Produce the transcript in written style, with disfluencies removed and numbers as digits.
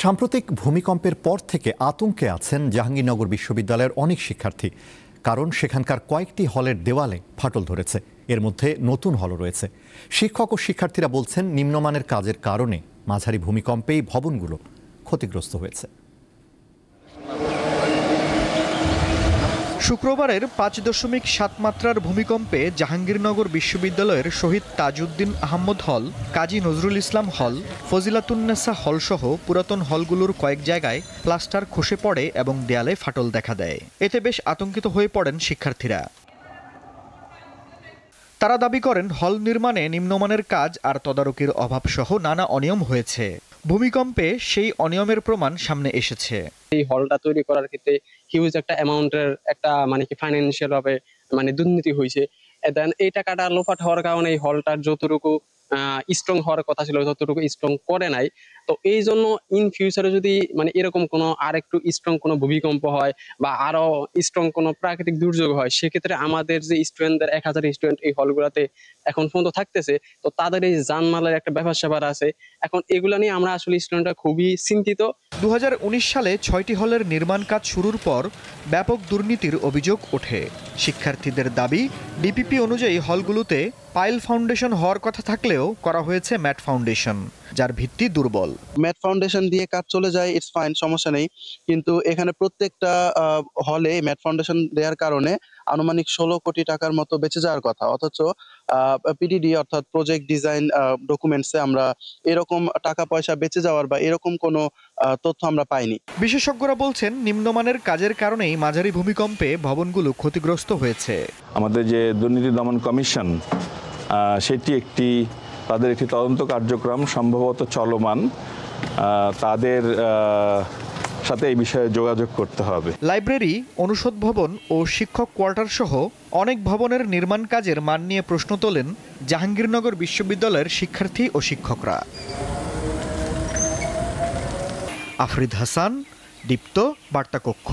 সাম্প্রতিক ভূমিকম্পের পর থেকে আতঙ্কে আছেন জাহাঙ্গীরনগর বিশ্ববিদ্যালয়ের অনেক শিক্ষার্থী। কারণ সেখানকার কয়েকটি হলের দেওয়ালে ফাটল ধরেছে, এর মধ্যে নতুন হলও রয়েছে। শিক্ষক ও শিক্ষার্থীরা বলছেন নিম্নমানের কাজের কারণে মাঝারি ভূমিকম্পেই ভবনগুলো ক্ষতিগ্রস্ত হয়েছে। শুক্রবারের 5.7 মাত্রার ভূমিকম্পে জাহাঙ্গীরনগর বিশ্ববিদ্যালয়ের শহীদ তাজউদ্দিন আহমদ হল, কাজী নজরুল ইসলাম হল, ফজিলাতুন্নেসা হলসহ পুরাতন হলগুলোর কয়েক জায়গায় প্লাস্টার খসে পড়ে এবং দেয়ালে ফাটল দেখা দেয়। এতে বেশ আতঙ্কিত হয়ে পড়েন শিক্ষার্থীরা। তারা দাবি করেন হল নির্মাণে নিম্নমানের কাজ আর তদারকির অভাবসহ নানা অনিয়ম হয়েছে। ভূমিকম্পে সেই অনিয়মের প্রমাণ সামনে এসেছে। এই হলটা তৈরি করার ক্ষেত্রে হিউজ একটা অ্যামাউন্টের একটা ফাইন্যান্সিয়াল ভাবে দুর্নীতি হয়েছে। দেন এই টাকাটা লোপাট হওয়ার কারণে এই হলটার যতটুকু স্ট্রং হওয়ার কথা ছিল ততটুকু স্ট্রং করে নাই। তো এই জন্য ইন ফিউচারে যদি এরকম কোনো আর একটু স্ট্রং কোনো ভূমিকম্প হয় বা আরো স্ট্রং কোনো প্রাকৃতিক দুর্যোগ হয়, সেক্ষেত্রে আমাদের যে স্টুডেন্টদের 1000 স্টুডেন্ট এই হলগুলোতে এখন পর্যন্ত থাকতেছে, তো তাদের এই জানমালের একটা ব্যাপার স্যাপার আছে। এখন এগুলা নিয়ে আমরা আসলে স্টুডেন্টরা খুবই চিন্তিত। 2019 সালে 6টি হলের নির্মাণ কাজ শুরুর পর ব্যাপক দুর্নীতির অভিযোগ ওঠে। শিক্ষার্থীদের দাবি, ডিপিপি অনুযায়ী হলগুলোতে পাইল ফাউন্ডেশন হওয়ার কথা থাকলেও করা হয়েছে ম্যাট ফাউন্ডেশন, যার ভিত্তি দুর্বল। ম্যাট ফাউন্ডেশন দিয়ে কাজ চলে যায়, ইটস ফাইন, সমস্যা নেই। কিন্তু এখানে প্রত্যেকটা হলে ম্যাট ফাউন্ডেশন দেওয়ার কারণে আনুমানিক 16 কোটি টাকার মতো বেঁচে যাওয়ার কথা, অথচ পিডিডি অর্থাৎ প্রজেক্ট ডিজাইন ডকুমেন্টসে আমরা এরকম টাকা পয়সা বেঁচে যাওয়ার বা এরকম কোনো তথ্য আমরা পাইনি। বিশেষজ্ঞরা বলছেন নিম্নমানের কাজের কারণেই মাঝারি ভূমিকম্পে ভবনগুলো ক্ষতিগ্রস্ত হয়েছে। আমাদের যে দুর্নীতি দমন কমিশন, সেটি তাদের একটি তদন্ত কার্যক্রম সম্ভবত চলমান, তাদের সাথে এই বিষয়ে যোগাযোগ করতে হবে। লাইব্রেরি, অনুষদ ভবন ও শিক্ষক কোয়ার্টার সহ অনেক ভবনের নির্মাণ কাজের মান নিয়ে প্রশ্ন তোলেন জাহাঙ্গীরনগর বিশ্ববিদ্যালয়ের শিক্ষার্থী ও শিক্ষকরা। আফরিদ হাসান, দীপ্ত, বার্তা কক্ষ।